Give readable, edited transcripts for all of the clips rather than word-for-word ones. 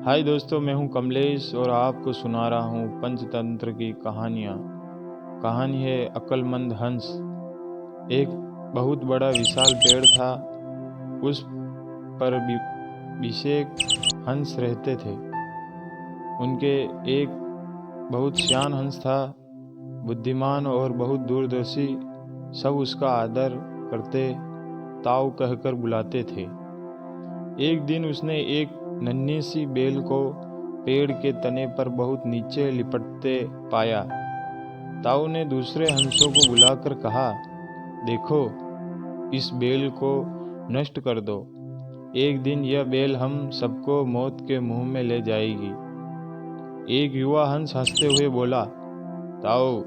हाय दोस्तों, मैं हूं कमलेश और आपको सुना रहा हूं पंचतंत्र की कहानियां। कहानी है अक्लमंद हंस। एक बहुत बड़ा विशाल पेड़ था। उस पर विशेक हंस रहते थे। उनके एक बहुत सियान हंस था, बुद्धिमान और बहुत दूरदर्शी। सब उसका आदर करते, ताऊ कहकर बुलाते थे। एक दिन उसने एक नन्ही सी बेल को पेड़ के तने पर बहुत नीचे लिपटते पाया। ताऊ ने दूसरे हंसों को बुलाकर कहा, देखो, इस बेल को नष्ट कर दो। एक दिन यह बेल हम सबको मौत के मुंह में ले जाएगी। एक युवा हंस हंसते हुए बोला, ताऊ,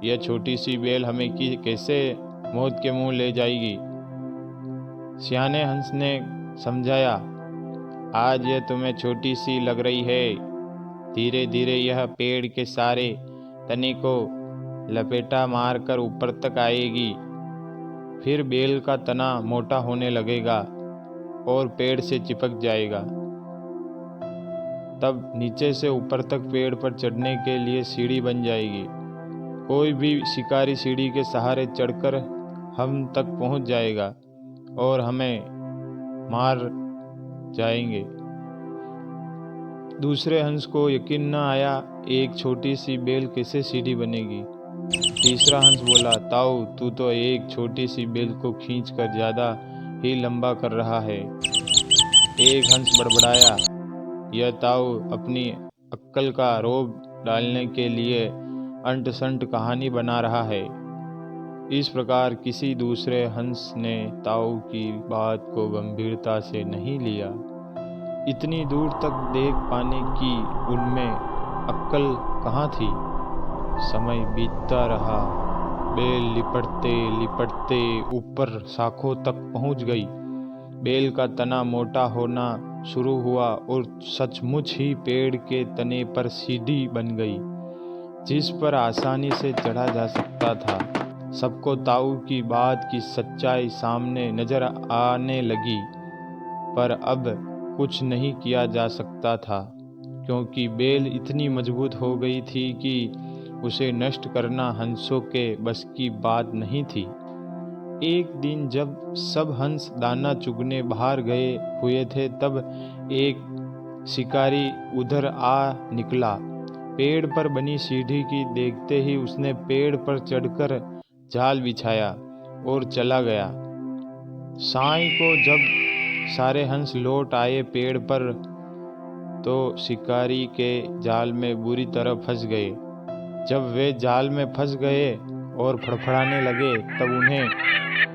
यह छोटी सी बेल हमें कैसे मौत के मुंह ले जाएगी? सियाने हंस ने समझाया, आज यह तुम्हें छोटी सी लग रही है। धीरे धीरे यह पेड़ के सारे तने को लपेटा मारकर ऊपर तक आएगी। फिर बेल का तना मोटा होने लगेगा और पेड़ से चिपक जाएगा। तब नीचे से ऊपर तक पेड़ पर चढ़ने के लिए सीढ़ी बन जाएगी। कोई भी शिकारी सीढ़ी के सहारे चढ़कर हम तक पहुंच जाएगा और हमें मार जाएंगे। दूसरे हंस को यकीन न आया, एक छोटी सी बेल कैसे सीढ़ी बनेगी। तीसरा हंस बोला, ताऊ, तू तो एक छोटी सी बेल को खींचकर ज्यादा ही लंबा कर रहा है। एक हंस बड़बड़ाया, यह ताऊ अपनी अक्ल का रोब डालने के लिए अंट संट कहानी बना रहा है। इस प्रकार किसी दूसरे हंस ने ताऊ की बात को गंभीरता से नहीं लिया। इतनी दूर तक देख पाने की उनमें अक्ल कहाँ थी। समय बीतता रहा। बेल लिपटते लिपटते ऊपर शाखों तक पहुंच गई। बेल का तना मोटा होना शुरू हुआ और सचमुच ही पेड़ के तने पर सीढ़ी बन गई, जिस पर आसानी से चढ़ा जा सकता था। सबको ताऊ की बात की सच्चाई सामने नजर आने लगी, पर अब कुछ नहीं किया जा सकता था, क्योंकि बेल इतनी मजबूत हो गई थी कि उसे नष्ट करना हंसों के बस की बात नहीं थी। एक दिन जब सब हंस दाना चुगने बाहर गए हुए थे, तब एक शिकारी उधर आ निकला। पेड़ पर बनी सीढ़ी की देखते ही उसने पेड़ पर चढ़कर जाल बिछाया और चला गया। साईं को जब सारे हंस लौट आए पेड़ पर, तो शिकारी के जाल में बुरी तरह फंस गए। जब वे जाल में फंस गए और फड़फड़ाने लगे, तब उन्हें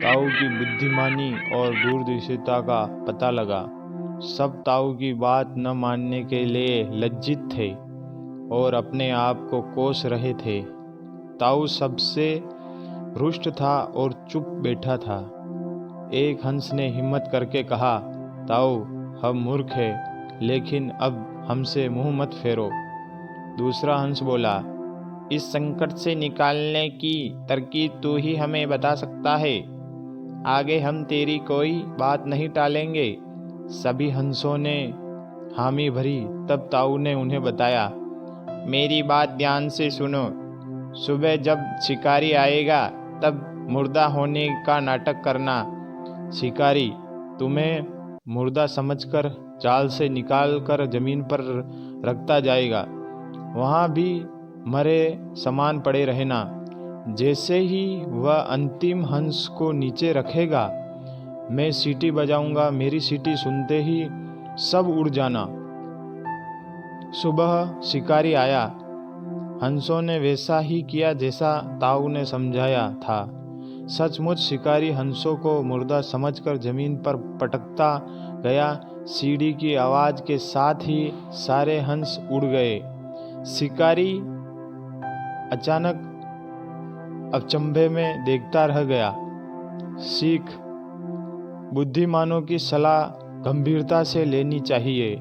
ताऊ की बुद्धिमानी और दूरदर्शिता का पता लगा। सब ताऊ की बात न मानने के लिए लज्जित थे और अपने आप को कोस रहे थे। ताऊ सबसे रुष्ट था और चुप बैठा था। एक हंस ने हिम्मत करके कहा, ताऊ, हम मूर्ख हैं, लेकिन अब हमसे मुंह मत फेरो। दूसरा हंस बोला, इस संकट से निकालने की तरकीब तू ही हमें बता सकता है। आगे हम तेरी कोई बात नहीं टालेंगे। सभी हंसों ने हामी भरी। तब ताऊ ने उन्हें बताया, मेरी बात ध्यान से सुनो। सुबह जब शिकारी आएगा, तब मुर्दा होने का नाटक करना। शिकारी तुम्हें मुर्दा समझकर जाल से निकालकर जमीन पर रखता जाएगा। वहाँ भी मरे समान पड़े रहना। जैसे ही वह अंतिम हंस को नीचे रखेगा, मैं सीटी बजाऊंगा। मेरी सीटी सुनते ही सब उड़ जाना। सुबह शिकारी आया। हंसों ने वैसा ही किया जैसा ताऊ ने समझाया था। सचमुच शिकारी हंसों को मुर्दा समझकर जमीन पर पटकता गया। सीढ़ी की आवाज के साथ ही सारे हंस उड़ गए। शिकारी अचानक अचंभे में देखता रह गया। सीख, बुद्धिमानों की सलाह गंभीरता से लेनी चाहिए।